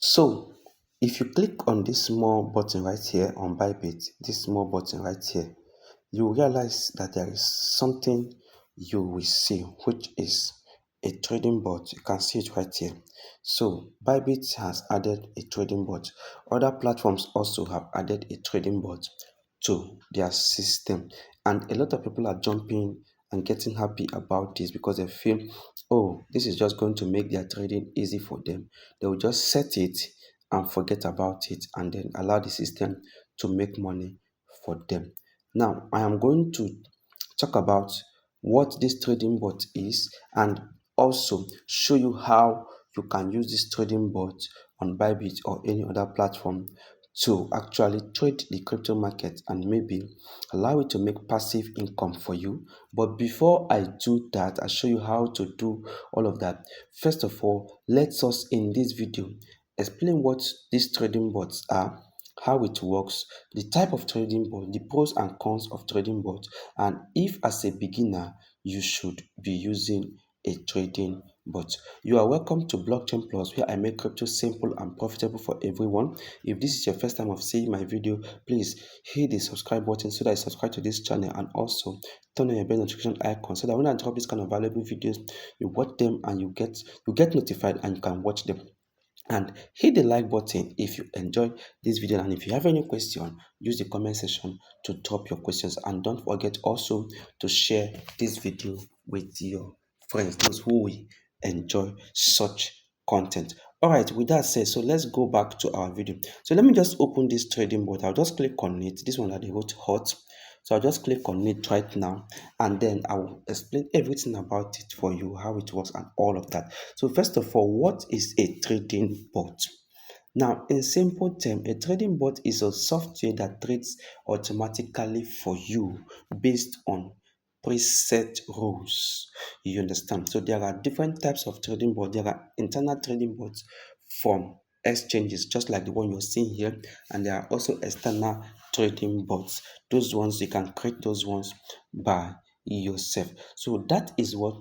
So if you click on this small button right here on Bybit, this small button right here, you realize that there is something you will see, which is a trading bot. You can see it right here. So Bybit has added a trading bot. Other platforms also have added a trading bot to their system, and a lot of people are jumping and getting happy about this because they feel, oh, this is just going to make their trading easy for them. They will just set it and forget about it and then allow the system to make money for them. Now, I am going to talk about what this trading bot is and also show you how you can use this trading bot on Bybit or any other platform to actually trade the crypto market and maybe allow it to make passive income for you. But before I do that, I show you how to do all of that. First of all, let's us in this video explain what these trading bots are, how it works, the type of trading bot, the pros and cons of trading bot, and if as a beginner you should be using a trading bot. You are welcome to Blockchain Plus, where I make crypto simple and profitable for everyone. If this is your first time of seeing my video, please hit the subscribe button so that you subscribe to this channel, and also turn on your bell notification icon so that when I drop this kind of valuable videos, you watch them and you get notified and you can watch them. And hit the like button if you enjoy this video, and if you have any question, use the comment section to drop your questions, and don't forget also to share this video with your friends, those who will enjoy such content. All right, with that said, so let's go back to our video. So let me just open this trading bot. I'll just click on it, this one that they wrote hot. So I'll just click on it right now, and then I will explain everything about it for you, how it works and all of that. So first of all, what is a trading bot? Now, in simple terms, a trading bot is a software that trades automatically for you based on preset rules. You understand? So there are different types of trading bots. There are internal trading bots from exchanges, just like the one you're seeing here, and there are also external trading bots. Those ones you can create those ones by yourself. So that is what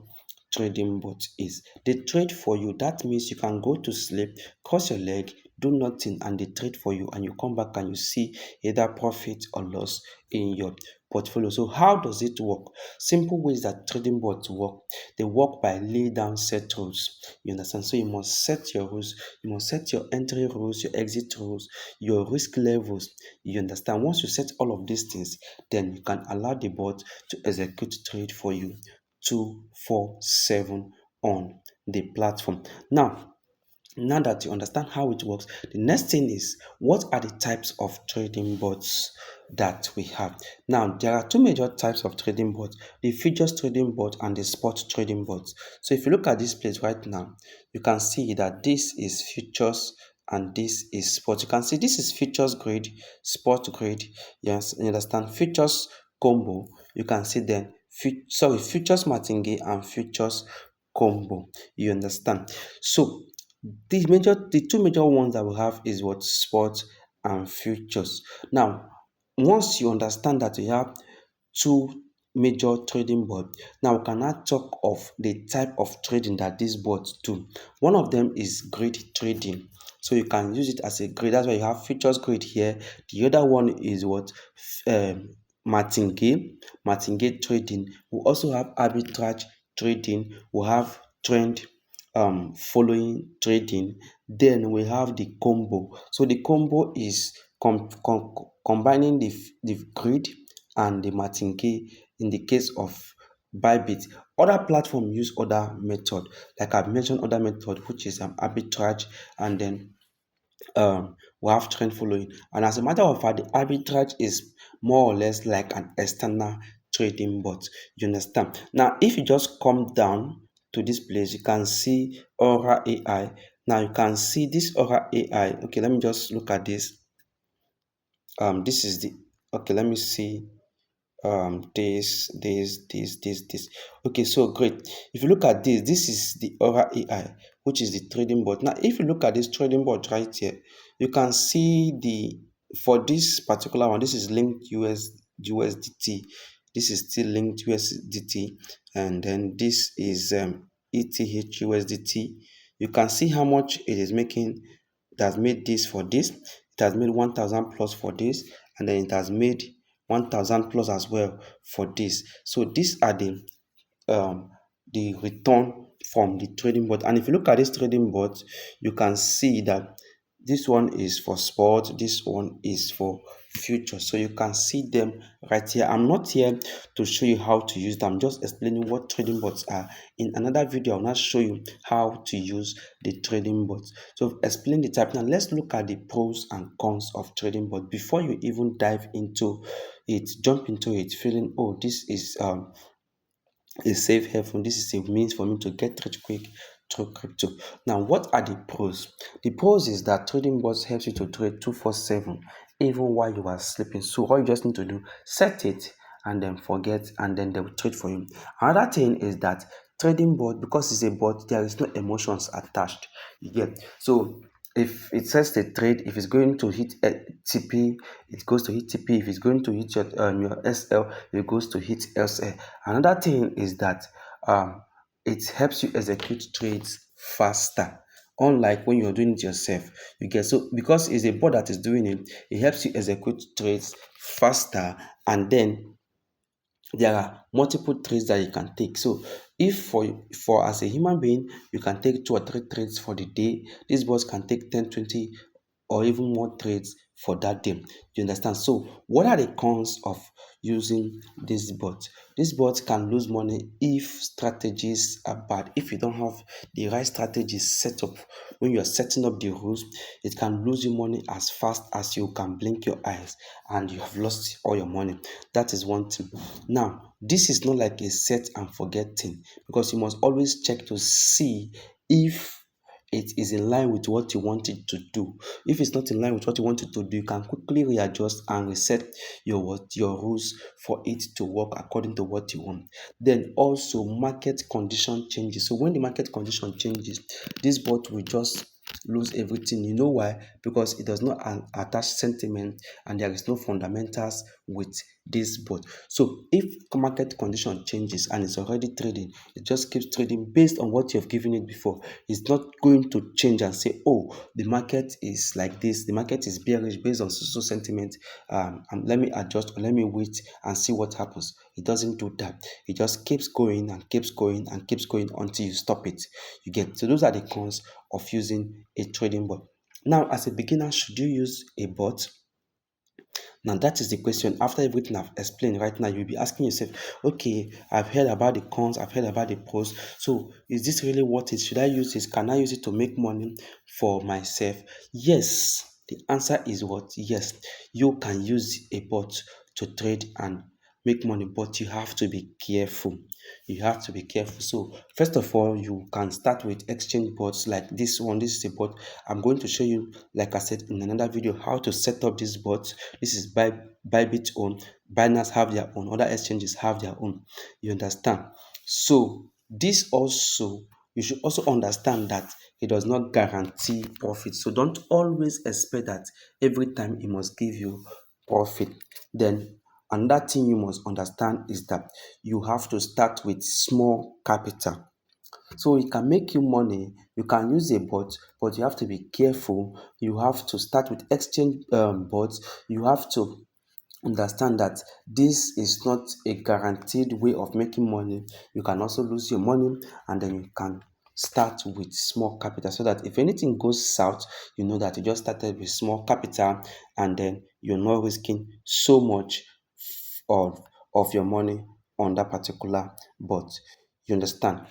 trading bot is. They trade for you. That means you can go to sleep, cross your leg, do nothing, and they trade for you, and you come back and you see either profit or loss in your portfolio. So how does it work? Simple ways that trading bots work. They work by lay down set rules. You understand? So you must set your rules. You must set your entry rules, your exit rules, your risk levels. You understand? Once you set all of these things, then you can allow the bot to execute trade for you 247 on the platform. Now that you understand how it works, the next thing is, what are the types of trading bots that we have? Now, there are two major types of trading bots: the futures trading bot and the spot trading bot. So if you look at this place right now, you can see that this is futures and this is spot. You can see this is futures grade, spot grade. Yes, you understand? Futures combo. You can see then futures martingale and futures combo. You understand? So the two major ones that we have is what spot and futures. Now, once you understand that you have two major trading bots, now we can now talk of the type of trading that these bots do. One of them is grid trading. So you can use it as a grid. That's why you have futures grid here. The other one is what martingale trading. We also have arbitrage trading. We have trend following trading. Then we have the combo. So the combo is combining the grid and the martingale in the case of Bybit. Other platforms use other method, like I've mentioned other method, which is arbitrage, and then we have trend following. And as a matter of fact, the arbitrage is more or less like an external trading bot. You understand? Now, if you just come down to this place, you can see Aura AI. Now you can see this Aura AI. Okay, let me just look at this. This is the okay. Let me see this. Okay, so great. If you look at this is the Aura AI, which is the trading bot. Now if you look at this trading bot right here, you can see for this particular one, this is linked USDT. This is still linked USDT, and then this is ETH USDT. You can see how much it is making it has made this for this, it has made 1000 plus for this, and then it has made 1000 plus as well for this. So these are um, the return from the trading bot. And if you look at this trading bot, you can see that this one is for sport, this one is for future. So you can see them right here. I'm not here to show you how to use them. I'm just explaining what trading bots are. In another video, I'll not show you how to use the trading bots. So explain the type. Now let's look at the pros and cons of trading bot before you even dive into it, jump into it, feeling, oh, this is a safe haven. This is a means for me to get rich quick through crypto. Now, what are the pros? The pros is that trading bots helps you to trade 247 even while you are sleeping. So all you just need to do, set it and then forget, and then they will trade for you. Another thing is that trading bot, because it's a bot, there is no emotions attached. You get so if it says the trade, if it's going to hit TP, it goes to hit TP. If it's going to hit your SL, it goes to hit SL. Another thing is that it helps you execute trades faster. Unlike when you're doing it yourself, you get so because it's a bot that is doing it, it helps you execute trades faster, and then there are multiple trades that you can take. So if for as a human being you can take 2 or 3 trades for the day, these bots can take 10, 20, or even more trades for that day. You understand? So what are the cons of using this bot? This bot can lose money if strategies are bad. If you don't have the right strategies set up when you are setting up the rules, it can lose you money as fast as you can blink your eyes, and you have lost all your money. That is one thing. Now, this is not like a set and forget thing, because you must always check to see if it is in line with what you want it to do. If it's not in line with what you want it to do, you can quickly readjust and reset your rules for it to work according to what you want. Then also market condition changes. So when the market condition changes, this bot will just lose everything. You know why? Because it does not attach sentiment, and there is no fundamentals with this bot. So if market condition changes and it's already trading, it just keeps trading based on what you've given it before. It's not going to change and say, oh, the market is like this, the market is bearish based on social sentiment, and let me adjust, or let me wait and see what happens. It doesn't do that. It just keeps going and keeps going and keeps going until you stop it. You get so those are the cons of using a trading bot. Now, as a beginner, should you use a bot? Now, that is the question. After everything I've explained right now, you'll be asking yourself, okay, I've heard about the cons, I've heard about the pros. So, is this really worth it? Should I use this? Can I use it to make money for myself? Yes. The answer is what? Yes. You can use a bot to trade and make money, but you have to be careful. You have to be careful. So, first of all, you can start with exchange bots like this one. This is a bot. I'm going to show you, like I said in another video, how to set up this bot. This is Bybit own. Binance have their own. Other exchanges have their own. You understand? So, this also, you should also understand that it does not guarantee profit. So, don't always expect that every time it must give you profit. Then another thing you must understand is that you have to start with small capital. So it can make you money. You can use a bot, but you have to be careful. You have to start with exchange bots. You have to understand that this is not a guaranteed way of making money. You can also lose your money, and then you can start with small capital, so that if anything goes south, you know that you just started with small capital, and then you're not risking so much of, of your money on that particular bot. You understand?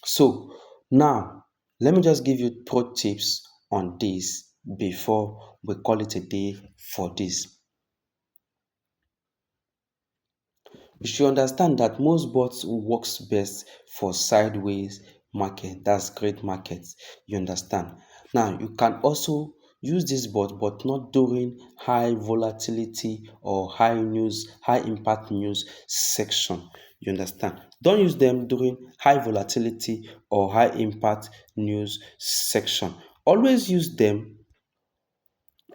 So now let me just give you pro tips on this before we call it a day for this. You should understand that most bots works best for sideways market. That's great markets. You understand? Now you can also use this bot, but not during high volatility or high impact news section. You understand? Don't use them during high volatility or high impact news section. Always use them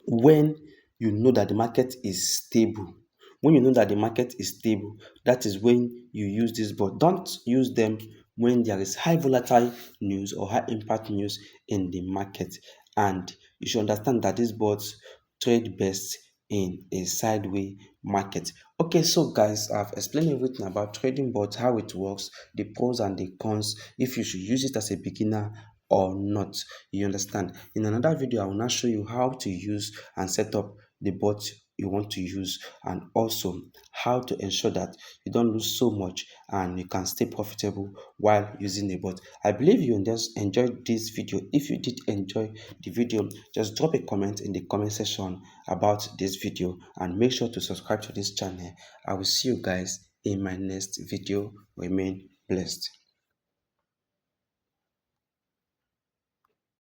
when you know that the market is stable. When you know that the market is stable, that is when you use this, but don't use them when there is high volatile news or high impact news in the market. And you should understand that these bots trade best in a sideway market. Okay, so guys, I've explained everything about trading bots, how it works, the pros and the cons, if you should use it as a beginner or not. You understand? In another video, I will now show you how to use and set up the bot you want to use, and also how to ensure that you don't lose so much and you can stay profitable while using a bot. I believe you just enjoyed this video. If you did enjoy the video, just drop a comment in the comment section about this video and make sure to subscribe to this channel. I will see you guys in my next video. Remain blessed.